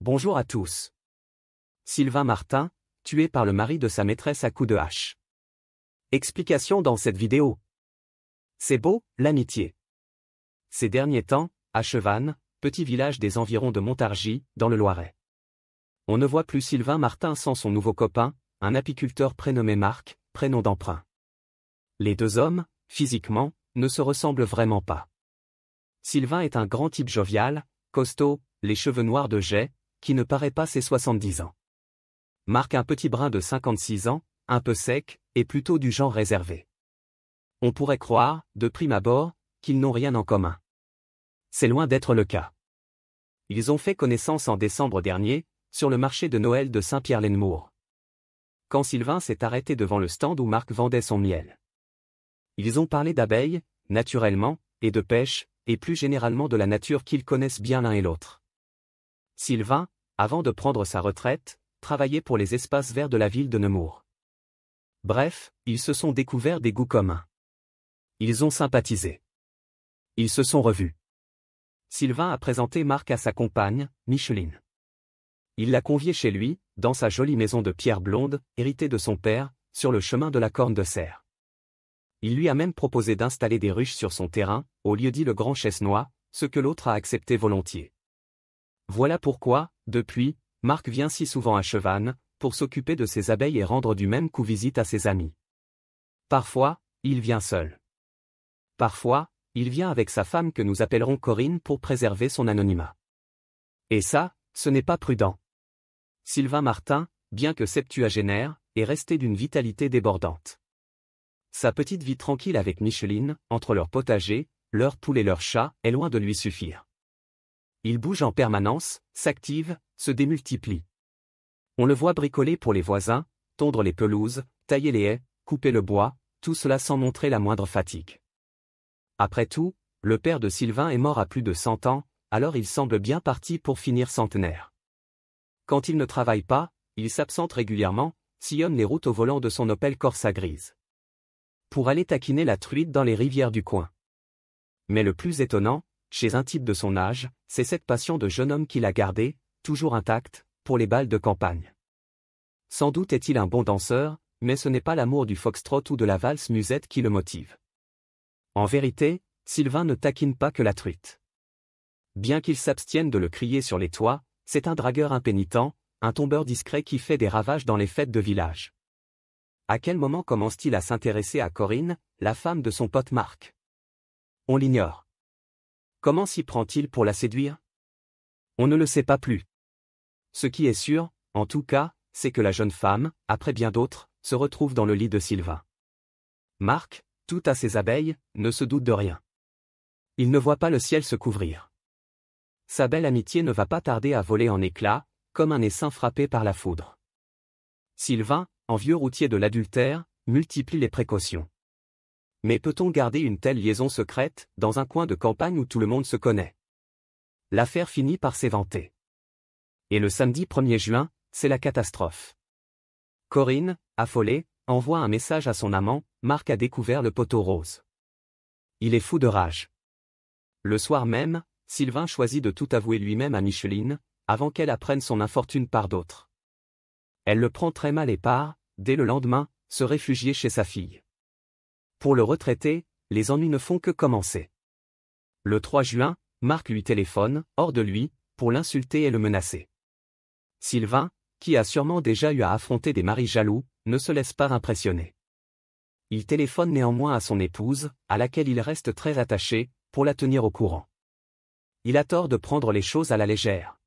Bonjour à tous. Sylvain Martin, tué par le mari de sa maîtresse à coups de hache. Explication dans cette vidéo. C'est beau, l'amitié. Ces derniers temps, à Chevannes, petit village des environs de Montargis, dans le Loiret. On ne voit plus Sylvain Martin sans son nouveau copain, un apiculteur prénommé Marc, prénom d'emprunt. Les deux hommes, physiquement, ne se ressemblent vraiment pas. Sylvain est un grand type jovial, costaud, les cheveux noirs de jais, qui ne paraît pas ses 70 ans. Marc un petit brin de 56 ans, un peu sec, et plutôt du genre réservé. On pourrait croire, de prime abord, qu'ils n'ont rien en commun. C'est loin d'être le cas. Ils ont fait connaissance en décembre dernier, sur le marché de Noël de Saint-Pierre-l'Esnemours. Quand Sylvain s'est arrêté devant le stand où Marc vendait son miel. Ils ont parlé d'abeilles, naturellement, et de pêche, et plus généralement de la nature qu'ils connaissent bien l'un et l'autre. Sylvain, avant de prendre sa retraite, travaillait pour les espaces verts de la ville de Nemours. Bref, ils se sont découverts des goûts communs. Ils ont sympathisé. Ils se sont revus. Sylvain a présenté Marc à sa compagne, Micheline. Il l'a conviée chez lui, dans sa jolie maison de pierre blonde, héritée de son père, sur le chemin de la Corne de Serre. Il lui a même proposé d'installer des ruches sur son terrain, au lieu-dit le Grand Chesnois, ce que l'autre a accepté volontiers. Voilà pourquoi, depuis, Marc vient si souvent à Chevannes, pour s'occuper de ses abeilles et rendre du même coup visite à ses amis. Parfois, il vient seul. Parfois, il vient avec sa femme que nous appellerons Corinne pour préserver son anonymat. Et ça, ce n'est pas prudent. Sylvain Martin, bien que septuagénaire, est resté d'une vitalité débordante. Sa petite vie tranquille avec Micheline, entre leur potager, leurs poules et leurs chats, est loin de lui suffire. Il bouge en permanence, s'active, se démultiplie. On le voit bricoler pour les voisins, tondre les pelouses, tailler les haies, couper le bois, tout cela sans montrer la moindre fatigue. Après tout, le père de Sylvain est mort à plus de 100 ans, alors il semble bien parti pour finir centenaire. Quand il ne travaille pas, il s'absente régulièrement, sillonne les routes au volant de son Opel Corsa grise. Pour aller taquiner la truite dans les rivières du coin. Mais le plus étonnant, chez un type de son âge, c'est cette passion de jeune homme qu'il a gardée, toujours intacte, pour les bals de campagne. Sans doute est-il un bon danseur, mais ce n'est pas l'amour du foxtrot ou de la valse musette qui le motive. En vérité, Sylvain ne taquine pas que la truite. Bien qu'il s'abstienne de le crier sur les toits, c'est un dragueur impénitent, un tombeur discret qui fait des ravages dans les fêtes de village. À quel moment commence-t-il à s'intéresser à Corinne, la femme de son pote Marc? On l'ignore. Comment s'y prend-il pour la séduire? On ne le sait pas plus. Ce qui est sûr, en tout cas, c'est que la jeune femme, après bien d'autres, se retrouve dans le lit de Sylvain. Marc, tout à ses abeilles, ne se doute de rien. Il ne voit pas le ciel se couvrir. Sa belle amitié ne va pas tarder à voler en éclats, comme un essaim frappé par la foudre. Sylvain, en vieux routier de l'adultère, multiplie les précautions. Mais peut-on garder une telle liaison secrète, dans un coin de campagne où tout le monde se connaît? L'affaire finit par s'éventer. Et le samedi 1er juin, c'est la catastrophe. Corinne, affolée, envoie un message à son amant, Marc a découvert le poteau rose. Il est fou de rage. Le soir même, Sylvain choisit de tout avouer lui-même à Micheline, avant qu'elle apprenne son infortune par d'autres. Elle le prend très mal et part, dès le lendemain, se réfugier chez sa fille. Pour le retraiter, les ennuis ne font que commencer. Le 3 juin, Marc lui téléphone, hors de lui, pour l'insulter et le menacer. Sylvain, qui a sûrement déjà eu à affronter des maris jaloux, ne se laisse pas impressionner. Il téléphone néanmoins à son épouse, à laquelle il reste très attaché, pour la tenir au courant. Il a tort de prendre les choses à la légère.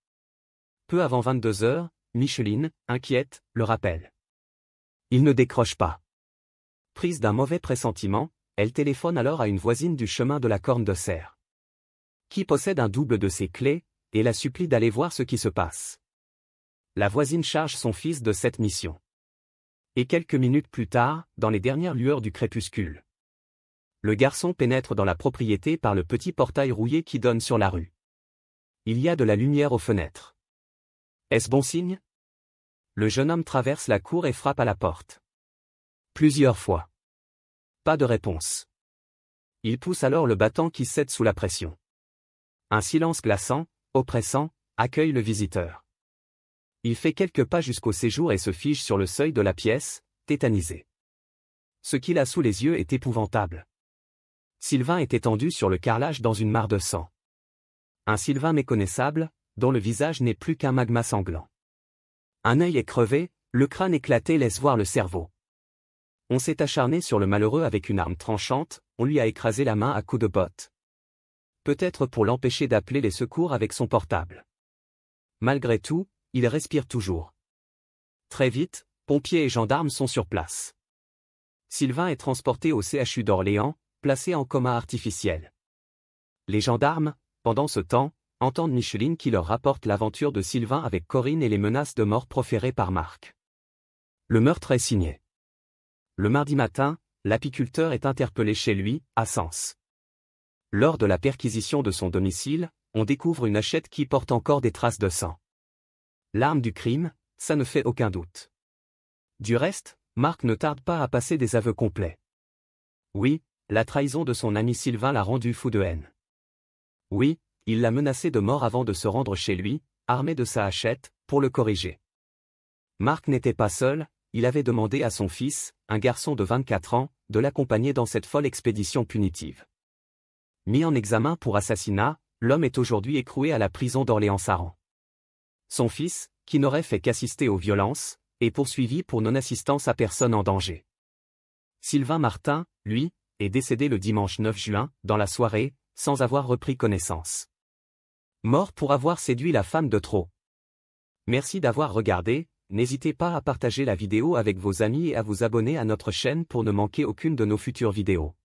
Peu avant 22 heures, Micheline, inquiète, le rappelle. Il ne décroche pas. Prise d'un mauvais pressentiment, elle téléphone alors à une voisine du chemin de la Corne de Serre, qui possède un double de ses clés, et la supplie d'aller voir ce qui se passe. La voisine charge son fils de cette mission. Et quelques minutes plus tard, dans les dernières lueurs du crépuscule, le garçon pénètre dans la propriété par le petit portail rouillé qui donne sur la rue. Il y a de la lumière aux fenêtres. Est-ce bon signe? Le jeune homme traverse la cour et frappe à la porte. Plusieurs fois. Pas de réponse. Il pousse alors le battant qui cède sous la pression. Un silence glaçant, oppressant, accueille le visiteur. Il fait quelques pas jusqu'au séjour et se fige sur le seuil de la pièce, tétanisé. Ce qu'il a sous les yeux est épouvantable. Sylvain est étendu sur le carrelage dans une mare de sang. Un Sylvain méconnaissable, dont le visage n'est plus qu'un magma sanglant. Un œil est crevé, le crâne éclaté laisse voir le cerveau. On s'est acharné sur le malheureux avec une arme tranchante, on lui a écrasé la main à coups de botte. Peut-être pour l'empêcher d'appeler les secours avec son portable. Malgré tout, il respire toujours. Très vite, pompiers et gendarmes sont sur place. Sylvain est transporté au CHU d'Orléans, placé en coma artificiel. Les gendarmes, pendant ce temps, entendent Micheline qui leur rapporte l'aventure de Sylvain avec Corinne et les menaces de mort proférées par Marc. Le meurtre est signé. Le mardi matin, l'apiculteur est interpellé chez lui, à Sens. Lors de la perquisition de son domicile, on découvre une hachette qui porte encore des traces de sang. L'arme du crime, ça ne fait aucun doute. Du reste, Marc ne tarde pas à passer des aveux complets. Oui, la trahison de son ami Sylvain l'a rendu fou de haine. Oui, il l'a menacé de mort avant de se rendre chez lui, armé de sa hachette, pour le corriger. Marc n'était pas seul, il avait demandé à son fils, un garçon de 24 ans, de l'accompagner dans cette folle expédition punitive. Mis en examen pour assassinat, l'homme est aujourd'hui écroué à la prison d'Orléans-Saran. Son fils, qui n'aurait fait qu'assister aux violences, est poursuivi pour non-assistance à personne en danger. Sylvain Martin, lui, est décédé le dimanche 9 juin, dans la soirée, sans avoir repris connaissance. Mort pour avoir séduit la femme de trop. Merci d'avoir regardé, n'hésitez pas à partager la vidéo avec vos amis et à vous abonner à notre chaîne pour ne manquer aucune de nos futures vidéos.